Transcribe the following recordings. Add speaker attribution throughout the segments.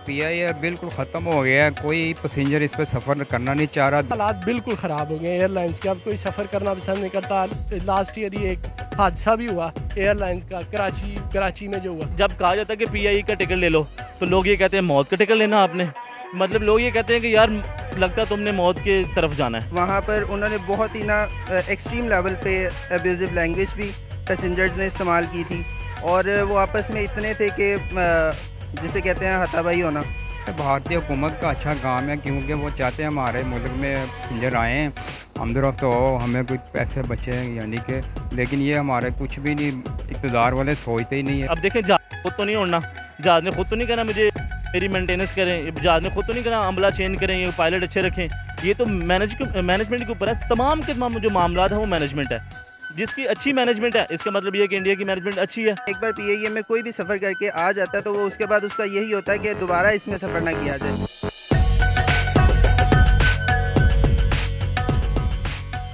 Speaker 1: PIA बिल्कुल ख़त्म हो गया है, कोई पैसेंजर इस पर सफ़र करना नहीं चाह रहा।
Speaker 2: हालात बिल्कुल ख़राब हो गए एयरलाइंस के, अब कोई सफ़र करना पसंद नहीं करता। लास्ट ईयर ही एक हादसा भी हुआ एयरलाइंस का, कराची में जो हुआ।
Speaker 3: जब कहा जाता है कि पीआईई का टिकट ले लो तो लोग ये कहते हैं मौत का टिकट लेना आपने, मतलब लोग ये कहते हैं कि यार लगता तुमने मौत के तरफ जाना है।
Speaker 4: वहाँ पर उन्होंने बहुत ही ना एक्सट्रीम लेवल पे अब्यूजिव लैंग्वेज भी पैसेंजर्स ने इस्तेमाल की थी, और वो आपस में इतने थे कि जिसे कहते हैं हाथापाई होना।
Speaker 1: भारतीय हुकूमत का अच्छा काम है, क्योंकि वो चाहते हैं हमारे मुल्क में पैसेंजर आए हैं, आमदरफ्त हो, हमें कुछ पैसे बचे, यानी कि, लेकिन ये हमारे कुछ भी नहीं, इक़्तिदार वाले सोचते ही नहीं है।
Speaker 3: अब देखें, जहाज खुद तो नहीं उड़ना, जहाज ने खुद तो नहीं कहना मुझे मेरी मेंटेनेंस करें, जहाज ने खुद तो नहीं कहना अमला चेंज करें, ये पायलट अच्छे रखें। ये तो मैनेजमेंट के ऊपर है, तमाम के तमाम जो मामला है वो मैनेजमेंट है। जिसकी अच्छी मैनेजमेंट है इसका मतलब ये है कि इंडिया की मैनेजमेंट अच्छी है।
Speaker 4: एक बार पीआईए में कोई भी सफ़र करके आ जाता है तो वो उसके बाद उसका यही होता है कि दोबारा इसमें सफ़र ना किया जाए।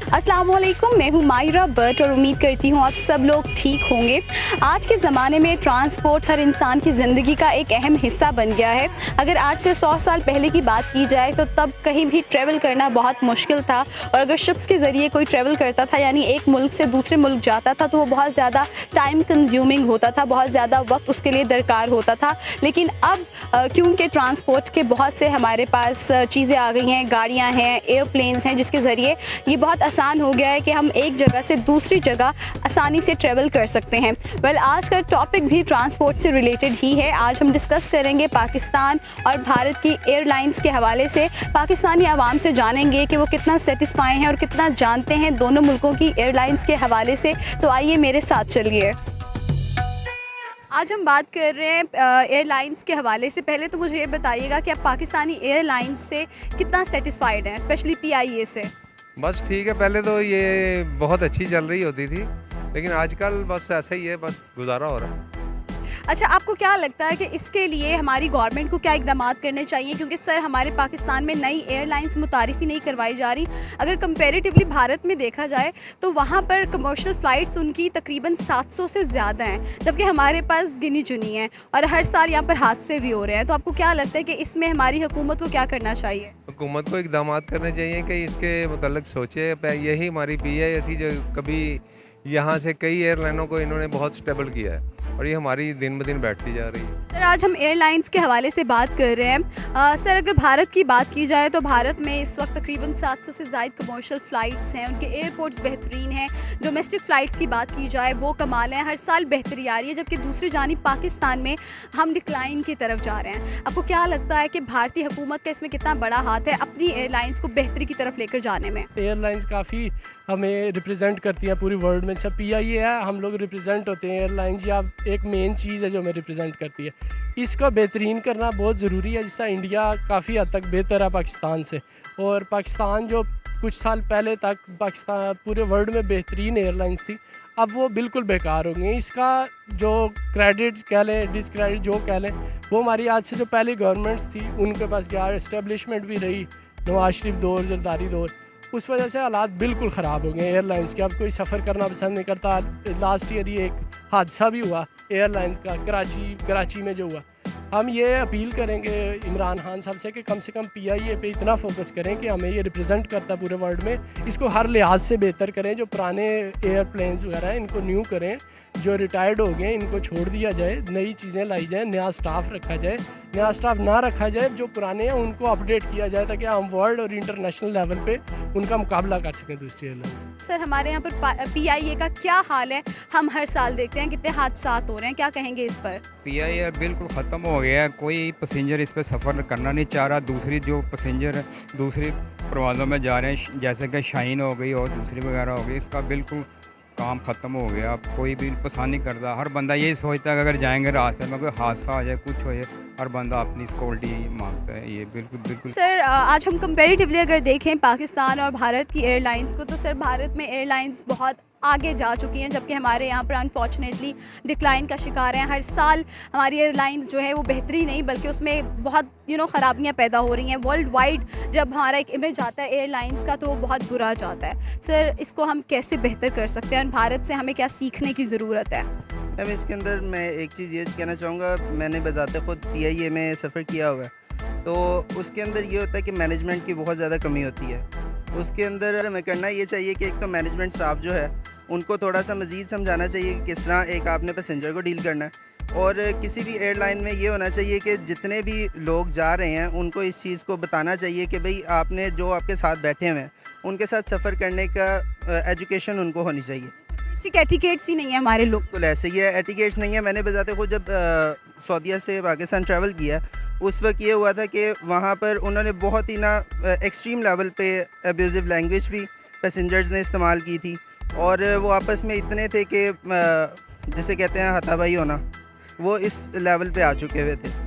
Speaker 5: अस्सलाम वालेकुम, मैं हूँ माहिरा बट और उम्मीद करती हूँ आप सब लोग ठीक होंगे। आज के ज़माने में ट्रांसपोर्ट हर इंसान की ज़िंदगी का एक अहम हिस्सा बन गया है। अगर आज से 100 साल पहले की बात की जाए तो तब कहीं भी ट्रैवल करना बहुत मुश्किल था, और अगर शिप्स के ज़रिए कोई ट्रैवल करता था, यानी एक मुल्क से दूसरे मुल्क जाता था, तो वो बहुत ज़्यादा टाइम कंज्यूमिंग होता था, बहुत ज़्यादा वक्त उसके लिए दरकार होता था। लेकिन अब क्योंकि ट्रांसपोर्ट के बहुत से हमारे पास चीज़ें आ गई हैं, गाड़ियाँ हैं, एयरप्लेन्स हैं, जिसके ज़रिए ये बहुत आसान हो गया है कि हम एक जगह से दूसरी जगह आसानी से ट्रैवल कर सकते हैं। आज का टॉपिक भी ट्रांसपोर्ट से रिलेटेड ही है। आज हम डिस्कस करेंगे पाकिस्तान और भारत की एयरलाइंस के हवाले से। पाकिस्तानी आवाम से जानेंगे कि वो कितना सेटिस्फाई हैं और कितना जानते हैं दोनों मुल्कों की एयरलाइंस के हवाले से। तो आइए मेरे साथ चलिए। आज हम बात कर रहे हैं एयरलाइंस के हवाले से। पहले तो मुझे ये बताइएगा कि आप पाकिस्तानी एयरलाइंस से कितना सेटिस्फाइड हैं, स्पेशली पीआईए से।
Speaker 6: बस ठीक है, पहले तो ये बहुत अच्छी चल रही होती थी, लेकिन आजकल बस ऐसा ही है, बस गुजारा हो रहा है।
Speaker 5: अच्छा, आपको क्या लगता है कि इसके लिए हमारी गवर्नमेंट को क्या इकदाम करने चाहिए? क्योंकि सर हमारे पाकिस्तान में नई एयरलाइंस मुतारिफ़ ही नहीं करवाई जा रही। अगर कंपैरेटिवली भारत में देखा जाए तो वहाँ पर कमर्शियल फ़्लाइट्स उनकी तकरीबन 700 से ज़्यादा हैं, जबकि हमारे पास गिनी चुनी हैं, और हर साल यहाँ पर हादसे भी हो रहे हैं। तो आपको क्या लगता है कि इसमें हमारी हुकूमत को क्या करना चाहिए?
Speaker 6: हुकूमत को इकदाम करने चाहिए कि इसके मतलब सोचे। यही हमारी पीआईए थी जो कभी यहाँ से कई एयरलाइनों को इन्होंने बहुत स्टेबल किया है, और ये हमारी दिन ब दिन बैठती जा रही है।
Speaker 5: सर आज हम एयरलाइंस के हवाले से बात कर रहे हैं। सर अगर भारत की बात की जाए तो भारत में इस वक्त तकरीबन 700 से ज़ायद कमर्शियल फ़्लाइट्स हैं, उनके एयरपोर्ट्स बेहतरीन हैं। डोमेस्टिक फ़्लाइट्स की बात की जाए वो कमाल है, हर साल बेहतरी आ रही है, जबकि दूसरी जानिब पाकिस्तान में हम डिक्लाइन की तरफ जा रहे हैं। आपको क्या लगता है कि भारतीय हुकूमत का इसमें कितना बड़ा हाथ है अपनी एयरलाइंस को बेहतरी की तरफ लेकर जाने में?
Speaker 2: एयरलाइंस काफ़ी हमें रिप्रेजेंट करती हैं पूरी वर्ल्ड में। सब पीआईए है, हम लोग रिप्रेजेंट होते हैं एयरलाइंस, या एक मेन चीज़ है जो हमें रिप्रेजेंट करती है। इसका बेहतरीन करना बहुत ज़रूरी है। जिस तरह इंडिया काफ़ी हद तक बेहतर है पाकिस्तान से, और पाकिस्तान जो कुछ साल पहले तक पाकिस्तान पूरे वर्ल्ड में बेहतरीन एयरलाइंस थी, अब वो बिल्कुल बेकार हो गई। इसका जो क्रेडिट कह लें, डिसक्रेडिट जो कह लें, वो हमारी आज से जो पहले गवर्नमेंट्स थी उनके पास गया, इस्टेब्लिशमेंट भी रही, नवाज शरीफ दौर, जरदारी दौर, उस वजह से हालात बिल्कुल ख़राब हो गए एयरलाइंस के। अब कोई सफ़र करना पसंद नहीं करता। लास्ट ईयर ही एक हादसा भी हुआ एयरलाइंस का, कराची में जो हुआ। हम ये अपील करेंगे इमरान खान साहब से कि कम पीआईए पे इतना फोकस करें कि हमें ये रिप्रेजेंट करता है पूरे वर्ल्ड में, इसको हर लिहाज से बेहतर करें। जो पुराने एयरप्लेन्स वगैरह हैं इनको न्यू करें, जो रिटायर्ड हो गए इनको छोड़ दिया जाए, नई चीज़ें लाई जाए, नया स्टाफ रखा जाए। नया स्टाफ ना रखा जाए, जो पुराने हैं उनको अपडेट किया जाए, ताकि हम वर्ल्ड और इंटरनेशनल लेवल पे उनका मुकाबला कर सकें दूसरी एयरलाइंस।
Speaker 5: सर हमारे यहाँ पर पीआईए का क्या हाल है? हम हर साल देखते हैं कितने हादसा हो रहे हैं, क्या कहेंगे इस पर?
Speaker 1: पीआईए बिल्कुल ख़त्म हो गया है, कोई पैसेंजर इस पर सफ़र करना नहीं चाह रहा। दूसरी जो पैसेंजर दूसरी परवाज़ों में जा रहे हैं, जैसे कि शाहीन हो गई और दूसरी वगैरह हो गई, इसका बिल्कुल काम ख़त्म हो गया। अब कोई भी पसंद नहीं करता। हर बंदा यही सोचता है कि अगर जाएंगे रास्ते में कोई हादसा हो जाए, कुछ हो जाए, हर बंदा अपनी सिक्योरिटी मांगता है। ये बिल्कुल
Speaker 5: सर आज हम कंपैरेटिवली अगर देखें पाकिस्तान और भारत की एयरलाइंस को, तो सर भारत में एयरलाइंस बहुत आगे जा चुकी हैं, जबकि हमारे यहाँ पर अनफॉर्चुनेटली डिक्लाइन का शिकार हैं। हर साल हमारी एयरलाइंस जो है वो बेहतरी नहीं बल्कि उसमें बहुत ख़राबियाँ पैदा हो रही हैं। वर्ल्ड वाइड जब हमारा एक इमेज आता है एयरलाइंस का तो वो बहुत बुरा जाता है। सर, इसको हम कैसे बेहतर कर सकते हैं और भारत से हमें क्या सीखने की ज़रूरत है?
Speaker 4: मैम, इसके अंदर मैं एक चीज़ ये कहना चाहूँगा, मैंने बजाते ख़ुद PIA में सफ़र किया हुआ है, तो उसके अंदर ये होता है कि मैनेजमेंट की बहुत ज़्यादा कमी होती है। उसके अंदर हमें करना ये चाहिए कि एक तो मैनेजमेंट स्टाफ जो है उनको थोड़ा सा मज़ीद समझाना चाहिए कि किस तरह एक आपने पैसेंजर को डील करना है। और किसी भी एयरलाइन में ये होना चाहिए कि जितने भी लोग जा रहे हैं उनको इस चीज़ को बताना चाहिए कि भाई आपने जो आपके साथ बैठे हुए हैं उनके साथ सफ़र करने का एजुकेशन उनको होनी चाहिए।
Speaker 5: बेसिक एटिकेट्स ही नहीं है हमारे लोग।
Speaker 4: बिल्कुल ऐसे ही है, एटिकेट्स नहीं है। मैंने बजाते खुद जब सऊदीया से पाकिस्तान ट्रैवल किया उस वक्त ये हुआ था कि वहाँ पर उन्होंने बहुत ही एक्सट्रीम लेवल पे अब्यूज़िव लैंग्वेज भी पैसेंजर्स ने इस्तेमाल की थी और वो आपस में इतने थे कि जिसे कहते हैं हाथापाई होना, वो इस लेवल पे आ चुके हुए थे।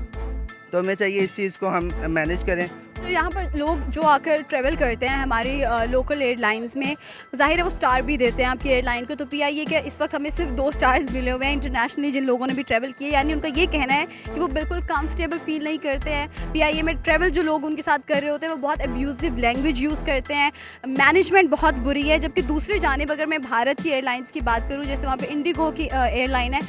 Speaker 4: तो हमें चाहिए इस चीज़ को हम मैनेज करें।
Speaker 5: तो यहाँ पर लोग जो आकर ट्रैवल करते हैं हमारी लोकल एयरलाइंस में, ज़ाहिर है वो स्टार भी देते हैं आपकी एयरलाइन को। तो PIA के इस वक्त हमें सिर्फ 2 स्टार्स मिले हुए हैं इंटरनेशनली जिन लोगों ने भी ट्रैवल किया, यानी उनका ये कहना है कि वो बिल्कुल कंफर्टेबल फील नहीं करते हैं। PIA में ट्रैवल जो लोग उनके साथ कर रहे होते हैं वो बहुत अब्यूज़िव लैंग्वेज यूज़ करते हैं, मैनेजमेंट बहुत बुरी है। जबकि दूसरी जानिब अगर मैं भारत की एयरलाइंस की बात करूँ, जैसे वहाँ पर इंडिगो की एयरलाइन है,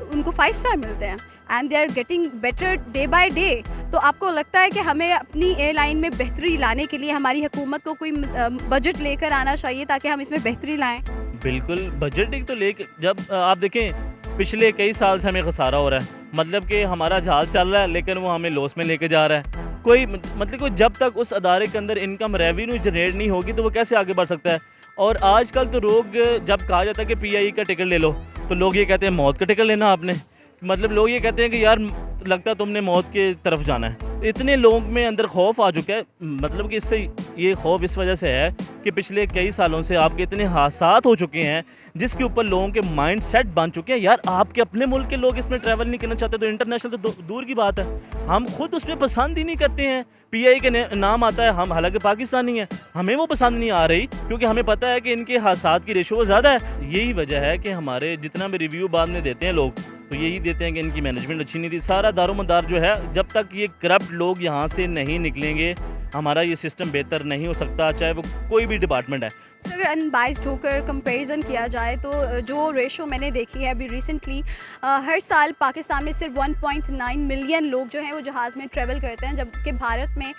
Speaker 5: उनको 5 स्टार मिलते हैं and they are getting better day by day. तो आपको लगता है कि हमें अपनी एयरलाइन में बेहतरी लाने के लिए हमारी हुकूमत को कोई बजट लेकर आना चाहिए ताकि हम इसमें बेहतरी लाएं?
Speaker 3: बिल्कुल, बजट तो लेके जब आप देखें पिछले कई साल से हमें खसारा हो रहा है, मतलब कि हमारा जहाज़ चल रहा है लेकिन वो हमें लॉस में लेके जा रहा है। कोई मतलब कोई जब तक उस अदारे के अंदर इनकम रेवेन्यू जनरेट नहीं होगी तो वो कैसे आगे बढ़ सकता है। और आजकल तो लोग जब कहा जाता है कि PIA का टिकट ले लो तो लोग ये कहते हैं मौत का टिकट लेना आपने, मतलब लोग ये कहते हैं कि यार लगता है तुमने मौत के तरफ जाना है। इतने लोगों में अंदर खौफ आ चुका है, मतलब कि इससे ये खौफ इस वजह से है कि पिछले कई सालों से आपके इतने हादसात हो चुके हैं जिसके ऊपर लोगों के माइंड सेट बन चुके हैं। यार आपके अपने मुल्क के लोग इसमें ट्रैवल नहीं करना चाहते तो इंटरनेशनल तो दूर की बात है, हम खुद उसमें पसंद ही नहीं करते हैं। PIA के नाम आता है, हम हालांकि पाकिस्तानी हैं, हमें वो पसंद नहीं आ रही क्योंकि हमें पता है कि इनके हादसात की रेशो ज़्यादा है। यही वजह है कि हमारे जितना भी रिव्यू बाद में देते हैं लोग तो यही देते हैं कि इनकी मैनेजमेंट अच्छी नहीं थी। सारा दारोमदार जो है, जब तक ये करप्ट लोग यहाँ से नहीं निकलेंगे हमारा ये सिस्टम बेहतर नहीं हो सकता, चाहे वो कोई भी डिपार्टमेंट है।
Speaker 5: अगर अनबाइस्ड होकर कंपैरिजन किया जाए तो जो रेशो मैंने देखी है अभी रिसेंटली, हर साल पाकिस्तान में सिर्फ 1.9 मिलियन लोग जो हैं वो जहाज़ में ट्रैवल करते हैं, जबकि भारत में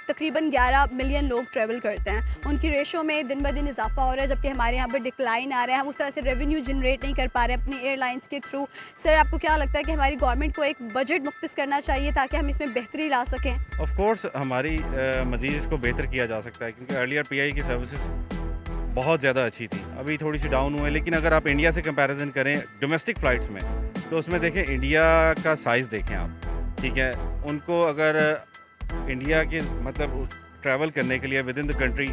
Speaker 5: तकरीबन 11 मिलियन लोग ट्रैवल करते हैं। उनकी रेशो में दिन ब दिन इजाफा हो रहा है, जबकि हमारे यहाँ पर डिक्लाइन आ रहा है। हम उस तरह से रेवेन्यू जनरेट नहीं कर पा रहे अपनी एयरलाइंस के थ्रू। सर, आपको क्या लगता है कि हमारी गवर्नमेंट को एक बजट मुख्तस करना चाहिए ताकि हम इसमें बेहतरी ला सकें?
Speaker 7: ऑफ कोर्स हमारी मज़ीद इसको बेहतर किया जा सकता है क्योंकि अर्लियर PIA की सर्विसेज बहुत ज़्यादा अच्छी थी, अभी थोड़ी सी डाउन हुई है। लेकिन अगर आप इंडिया से कंपैरिजन करें डोमेस्टिक फ़्लाइट्स में तो उसमें देखें इंडिया का साइज़ देखें आप, ठीक है। उनको अगर इंडिया के मतलब ट्रैवल करने के लिए विद इन द कंट्री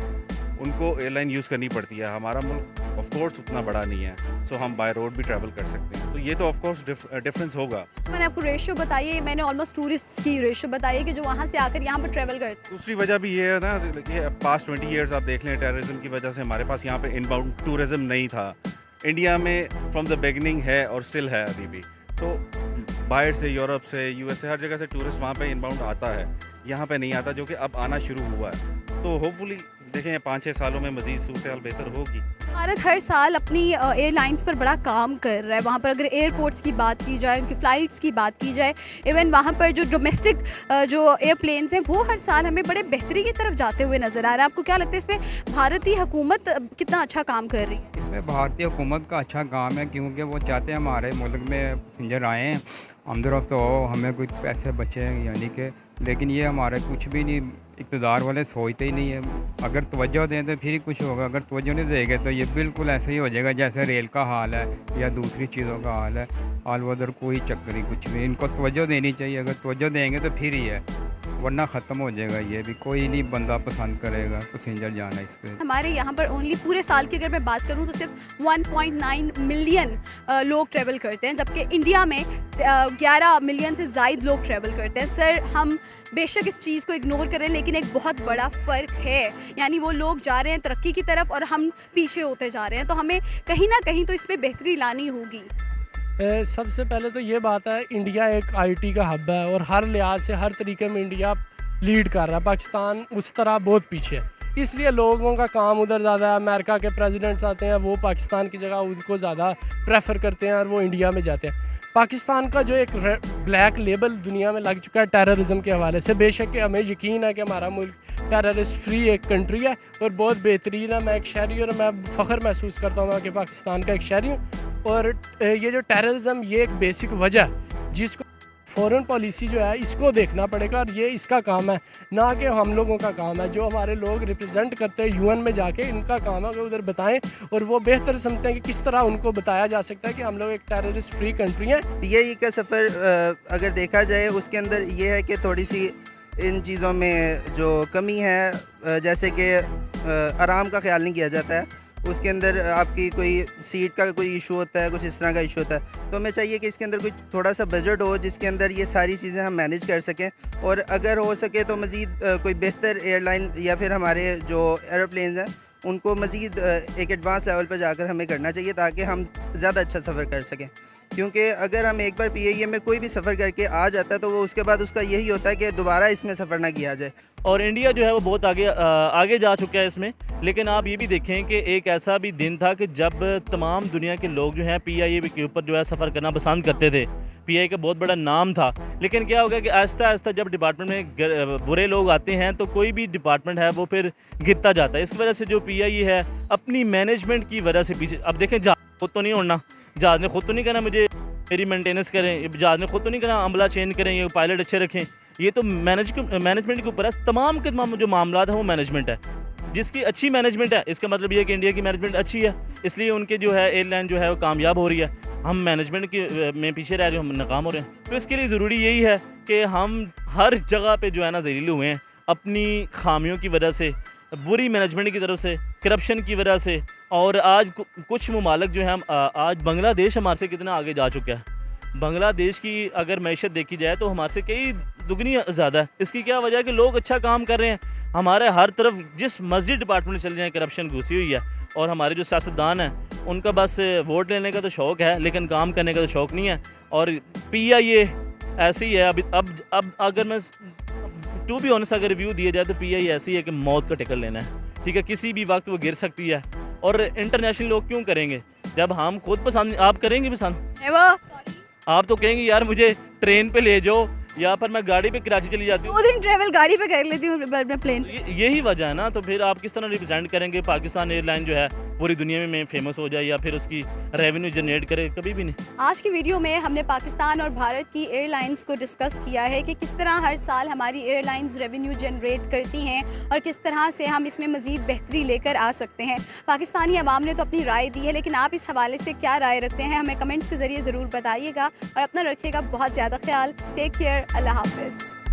Speaker 7: उनको एयरलाइन यूज़ करनी पड़ती है। हमारा मुल्क ऑफ कोर्स उतना बड़ा नहीं है, सो हम बाय रोड भी ट्रैवल कर सकते हैं, तो ये तो ऑफ कोर्स डिफरेंस होगा।
Speaker 5: मैंने आपको रेशो बताइए, मैंने ऑलमोस्ट टूरिस्ट की रेशो बताई कि जो वहाँ से आकर यहाँ पर ट्रैवल करते हैं।
Speaker 7: दूसरी वजह भी ये है ना कि पास्ट 20 ईयर्स आप देख लें, टेररिज्म की वजह से हमारे पास यहाँ पे इनबाउंड टूरिज्म नहीं था। इंडिया में फ्रॉम द बिगिनिंग है और स्टिल है अभी भी, तो बाहर से यूरोप से US से हर जगह से टूरिस्ट वहाँ पे इनबाउंड आता है, यहाँ पे नहीं आता, जो कि अब आना शुरू हुआ है। तो होपफुली देखें 5-6 सालों में मज़ीद सूरत बेहतर होगी।
Speaker 5: भारत हर साल अपनी एयरलाइंस पर बड़ा काम कर रहा है। वहाँ पर अगर एयरपोर्ट्स की बात की जाए, उनकी फ़्लाइट्स की बात की जाए, इवन वहाँ पर जो डोमेस्टिक जो एयरप्लेन्स हैं वो हर साल हमें बड़े बेहतरी की तरफ जाते हुए नज़र आ रहा है। आपको क्या लगता है इसमें भारतीय हुकूमत कितना अच्छा काम कर रही है?
Speaker 1: इसमें भारतीय हुकूमत का अच्छा काम है क्योंकि वो चाहते हैं हमारे मुल्क में पैसेंजर आए हैं, आमदरफ्त हो, हमें कुछ पैसे बचे हैं, यानी कि लेकिन ये हमारे कुछ भी नहीं, इक़्तिदार वाले सोचते ही नहीं है। अगर तवज्जो दें तो फिर ही कुछ होगा, अगर तवज्जो नहीं देंगे तो ये बिल्कुल ऐसे ही हो जाएगा जैसे रेल का हाल है या दूसरी चीज़ों का हाल है। ऑल ओवर कोई चक्कर नहीं, कुछ भी। इनको तवज्जो देनी चाहिए, अगर तवज्जो देंगे तो फिर ही है, वरना ख़त्म हो जाएगा। ये भी कोई नहीं बंदा पसंद करेगा पैसेंजर जाना इस पर।
Speaker 5: हमारे यहाँ पर ओनली पूरे साल की अगर मैं बात करूँ तो सिर्फ 1.9 मिलियन लोग ट्रैवल करते हैं, जबकि इंडिया में 11 मिलियन से ज़ायद लोग ट्रैवल करते हैं। सर, हम बेशक इस चीज़ को इग्नोर करें, लेकिन एक बहुत बड़ा फ़र्क है, यानी वो लोग जा रहे हैं तरक्की की तरफ और हम पीछे होते जा रहे हैं, तो हमें कहीं ना कहीं तो इस पर बेहतरी लानी होगी।
Speaker 2: सबसे पहले तो ये बात है, इंडिया एक आईटी का हब है और हर लिहाज से हर तरीके में इंडिया लीड कर रहा है। पाकिस्तान उस तरह बहुत पीछे है, इसलिए लोगों का काम उधर ज़्यादा है। अमेरिका के प्रेसिडेंट्स आते हैं, वो पाकिस्तान की जगह उनको ज़्यादा प्रेफर करते हैं और वो इंडिया में जाते हैं। पाकिस्तान का जो एक ब्लैक लेबल दुनिया में लग चुका है टेररिज्म के हवाले से, बेशक कि हमें यकीन है कि हमारा मुल्क टेररिस्ट फ्री एक कंट्री है और बहुत बेहतरीन है। मैं एक शहरी और मैं फ़ख्र महसूस करता हूँ कि पाकिस्तान का एक शहरी हूँ। और ये जो टेररिज्म, ये एक बेसिक वजह है जिसको फॉरेन पॉलिसी जो है इसको देखना पड़ेगा, और ये इसका काम है, ना कि हम लोगों का काम है। जो हमारे लोग रिप्रेजेंट करते हैं यूएन में जाके, इनका काम है कि उधर बताएं, और वो बेहतर समझते हैं कि किस तरह उनको बताया जा सकता है कि हम लोग एक टेररिस्ट फ्री कंट्री हैं।
Speaker 4: पीआईए का सफ़र अगर देखा जाए, उसके अंदर ये है कि थोड़ी सी इन चीज़ों में जो कमी है, जैसे कि आराम का ख्याल नहीं किया जाता है। उसके अंदर आपकी कोई सीट का कोई इशू होता है, कुछ इस तरह का इशू होता है। तो हमें चाहिए कि इसके अंदर कोई थोड़ा सा बजट हो जिसके अंदर ये सारी चीज़ें हम मैनेज कर सकें, और अगर हो सके तो मज़ीद कोई बेहतर एयरलाइन या फिर हमारे जो एरोप्लेन्स हैं उनको मज़ीद एक एडवांस लेवल पर जाकर हमें करना चाहिए, ताकि हम ज़्यादा अच्छा सफ़र कर सकें। क्योंकि अगर हम एक बार पीआईए में कोई भी सफ़र करके आ जाता है तो वो उसके बाद उसका यही होता है कि दोबारा इसमें सफ़र ना किया जाए।
Speaker 3: और इंडिया जो है वो बहुत आगे जा चुका है इसमें। लेकिन आप ये भी देखें कि एक ऐसा भी दिन था कि जब तमाम दुनिया के लोग जो हैं पीआईए के ऊपर जो है सफ़र करना पसंद करते थे। पीआईए का बहुत बड़ा नाम था, लेकिन क्या हो गया कि आहिस्ता आहिस्ता जब डिपार्टमेंट में बुरे लोग आते हैं तो कोई भी डिपार्टमेंट है वो फिर गिरता जाता है। इस वजह से जो पीआईए है अपनी मैनेजमेंट की वजह से पीछे। अब देखें, जहाज़ खुद तो नहीं उड़ना, जहाज़ ने खुद तो नहीं कहना मुझे मेरी मेंटेनेंस करें, जहाज़ ने खुद तो नहीं कहना अमला चेंज करें, ये पायलट अच्छे रखें। ये तो मैनेजमेंट के ऊपर है। तमाम के तमाम जो मामला है वो मैनेजमेंट है। जिसकी अच्छी मैनेजमेंट है, इसका मतलब ये है कि इंडिया की मैनेजमेंट अच्छी है, इसलिए उनके जो है एयरलाइन जो है वो कामयाब हो रही है। हम मैनेजमेंट की में पीछे रह रहे हैं, हम नाकाम हो रहे हैं। तो इसके लिए ज़रूरी यही है कि हम हर जगह पे जो है ना ज़लील हुए हैं अपनी खामियों की वजह से, बुरी मैनेजमेंट की तरफ से, करप्शन की वजह से। और आज कुछ ममालिक जो है, आज बांग्लादेश हमारे से कितना आगे जा चुका है। बांग्लादेश की अगर मैशत देखी जाए तो हमारे से कई दुगनी ज़्यादा है। इसकी क्या वजह है कि लोग अच्छा काम कर रहे हैं। हमारे हर तरफ जिस मस्जिद डिपार्टमेंट में चले जाएँ करप्शन घुसी हुई है, और हमारे जो सियासतदान हैं उनका बस वोट लेने का तो शौक़ है, लेकिन काम करने का तो शौक़ नहीं है। और पीआईए ऐसी है। अब अगर मैं टू बी ऑनेस्ट अगर रिव्यू दिया जाए तो पीआईए ऐसी है कि मौत का टिकट लेना है, ठीक है, किसी भी वक्त वो गिर सकती है। और इंटरनेशनल लोग क्यों करेंगे जब हम खुद पसंद, आप करेंगे पसंद? आप तो कहेंगे यार मुझे ट्रेन पे ले जाओ, या फिर मैं गाड़ी पे कराची चली जाती हूँ,
Speaker 5: 2 दिन ट्रैवल गाड़ी पे कर लेती हूँ मैं प्लेन।
Speaker 3: यही वजह है ना। तो फिर आप किस तरह रिप्रेजेंट करेंगे पाकिस्तान एयरलाइन जो है पूरी दुनिया में फेमस हो जाए या फिर उसकी रेवेन्यू जनरेट करे? कभी भी नहीं।
Speaker 5: आज की वीडियो में हमने पाकिस्तान और भारत की एयरलाइंस को डिस्कस किया है कि किस तरह हर साल हमारी एयरलाइंस रेवेन्यू जनरेट करती हैं और किस तरह से हम इसमें मज़ीद बेहतरी लेकर आ सकते हैं। पाकिस्तानी अवाम ने तो अपनी राय दी है, लेकिन आप इस हवाले से क्या राय रखते हैं हमें कमेंट्स के ज़रिए ज़रूर बताइएगा, और अपना रखिएगा बहुत ज़्यादा ख्याल। टेक केयर, अल्लाह हाफ़िज़।